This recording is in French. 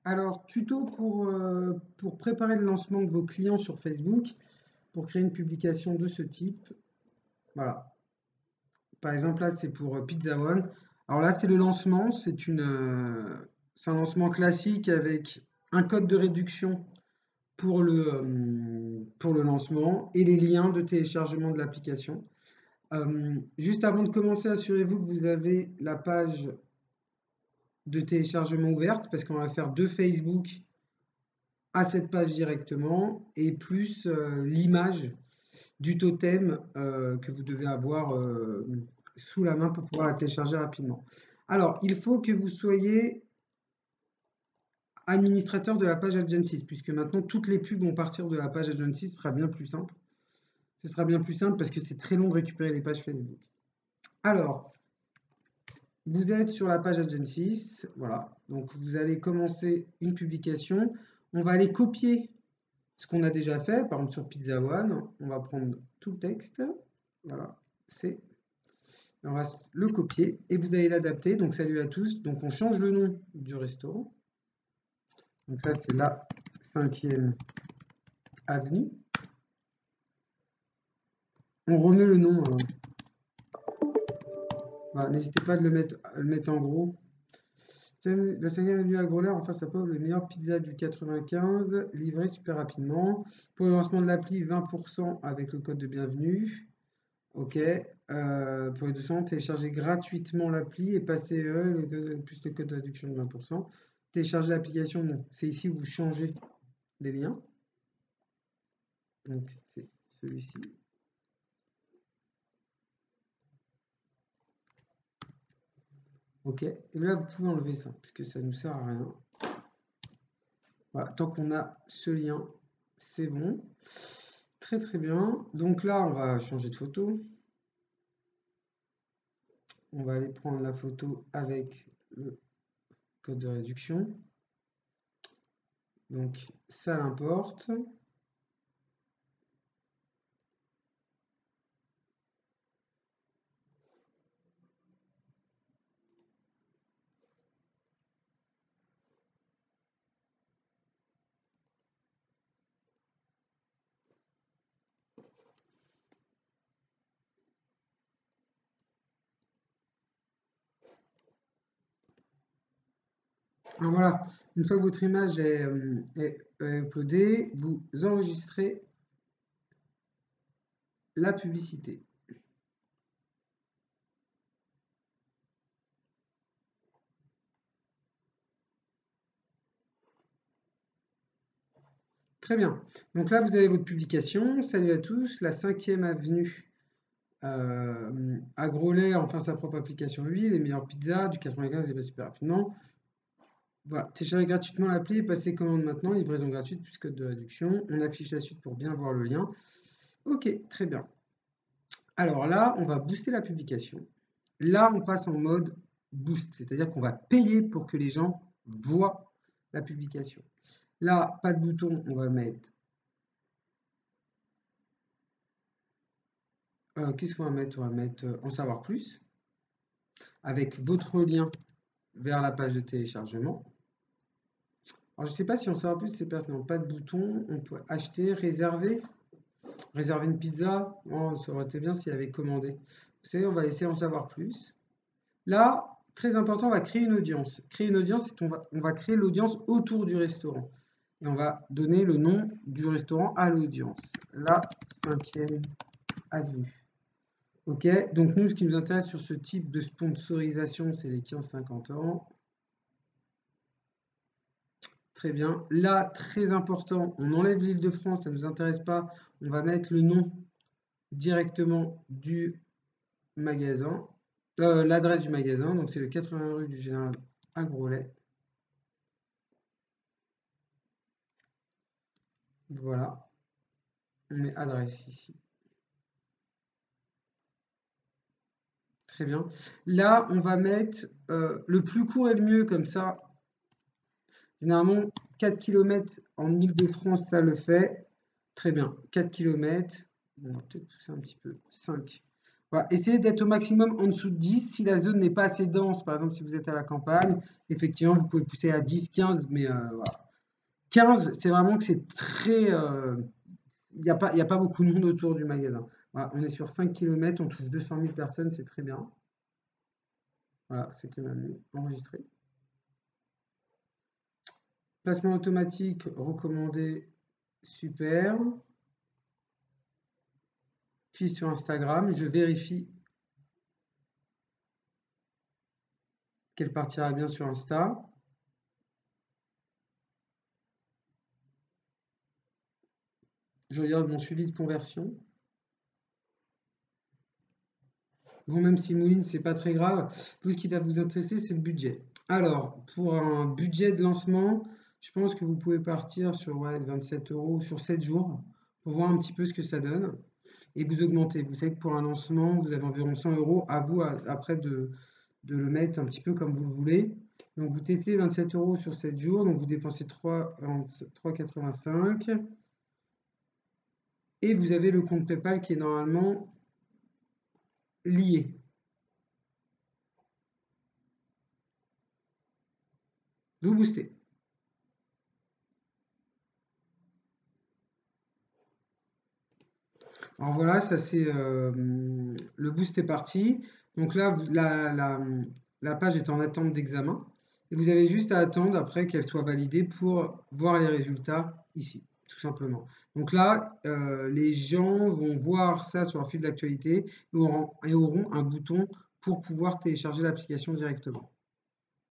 Alors, tuto pour préparer le lancement de vos clients sur Facebook, pour créer une publication de ce type. Voilà. Par exemple, là, c'est pour Pizza One. Alors là, c'est le lancement. C'est un lancement classique avec un code de réduction pour le lancement et les liens de téléchargement de l'application. Juste avant de commencer, assurez-vous que vous avez la page de téléchargement ouverte parce qu'on va faire deux Facebook à cette page directement et plus l'image du totem que vous devez avoir sous la main pour pouvoir la télécharger rapidement. Alors, il faut que vous soyez administrateur de la page Agencies, puisque maintenant toutes les pubs vont partir de la page Agencies, ce sera bien plus simple. Ce sera bien plus simple parce que c'est très long de récupérer les pages Facebook. Alors, vous êtes sur la page Agencies, voilà. Donc, vous allez commencer une publication. On va aller copier ce qu'on a déjà fait, par exemple sur Pizza One, on va prendre tout le texte, voilà, on va le copier et vous allez l'adapter. Donc salut à tous, donc on change le nom du restaurant. Donc là c'est la 5e avenue. On remet le nom. Voilà, n'hésitez pas à le mettre en gros. La 5e avenue à Grolard, en face à Pau, le meilleur pizza du 95, livré super rapidement. Pour le lancement de l'appli, 20% avec le code de bienvenue. Ok. Pour les 200, téléchargez gratuitement l'appli et passez plus le code de réduction de 20%. Télécharger l'application, bon, c'est ici où vous changez les liens. Donc c'est celui-ci. Ok. Et là, vous pouvez enlever ça, puisque ça ne nous sert à rien. Voilà, tant qu'on a ce lien, c'est bon. Très très bien. Donc là, on va changer de photo. On va aller prendre la photo avec le code de réduction. Donc ça l'importe. Alors voilà, une fois que votre image est uploadée, vous enregistrez la publicité. Très bien. Donc là, vous avez votre publication. Salut à tous, la 5e avenue à Grollet, enfin sa propre application lui, les meilleures pizzas, du 95, et pas super rapidement. Voilà, téléchargez gratuitement l'appli et passez commande maintenant, livraison gratuite plus code de réduction. On affiche la suite pour bien voir le lien. Ok, très bien. Alors là, on va booster la publication. Là, on passe en mode boost, c'est-à-dire qu'on va payer pour que les gens voient la publication. Là, pas de bouton, on va mettre... qu'est-ce qu'on va mettre? On va mettre en savoir plus, avec votre lien vers la page de téléchargement. Alors, je ne sais pas si en savoir plus, c'est pertinent. Pas de bouton, on peut acheter, réserver. Réserver une pizza, oh, ça aurait été bien s'il avait commandé. Vous savez, on va essayer en savoir plus. Là, très important, on va créer une audience. Créer une audience, c'est on va créer l'audience autour du restaurant. Et on va donner le nom du restaurant à l'audience. La 5e avenue. Ok, donc nous, ce qui nous intéresse sur ce type de sponsorisation, c'est les 15-50 ans. Très bien. Là, très important, on enlève l'Île-de-France, ça ne nous intéresse pas. On va mettre le nom directement du magasin, l'adresse du magasin, donc c'est le 80 rue du Général à Grollet. Voilà, on met adresse ici. Très bien. Là, on va mettre le plus court et le mieux, comme ça. Généralement, 4 km en Île-de-France, ça le fait. Très bien, 4 km. On va peut-être pousser un petit peu. 5. Voilà, essayez d'être au maximum en dessous de 10. Si la zone n'est pas assez dense, par exemple si vous êtes à la campagne, effectivement vous pouvez pousser à 10, 15, mais voilà. 15, c'est vraiment que c'est très... il n'y a pas beaucoup de monde autour du magasin. Voilà, on est sur 5 km, on touche 200 000 personnes, c'est très bien. Voilà, c'est quand même enregistré. Placement automatique recommandé, super. Puis sur Instagram, je vérifie qu'elle partira bien sur Insta. Je regarde mon suivi de conversion. Bon, même si mouline, c'est pas très grave. Tout ce qui va vous intéresser, c'est le budget. Alors, pour un budget de lancement, je pense que vous pouvez partir sur 27 € sur 7 jours pour voir un petit peu ce que ça donne. Et vous augmentez. Vous savez que pour un lancement, vous avez environ 100 €. À vous après de le mettre un petit peu comme vous le voulez. Donc, vous testez 27 € sur 7 jours. Donc, vous dépensez 3,85 €. Et vous avez le compte PayPal qui est normalement lié. Vous boostez. Alors voilà, ça c'est le boost est parti. Donc là, la page est en attente d'examen. Et vous avez juste à attendre après qu'elle soit validée pour voir les résultats ici, tout simplement. Donc là, les gens vont voir ça sur leur fil d'actualité et auront un bouton pour pouvoir télécharger l'application directement.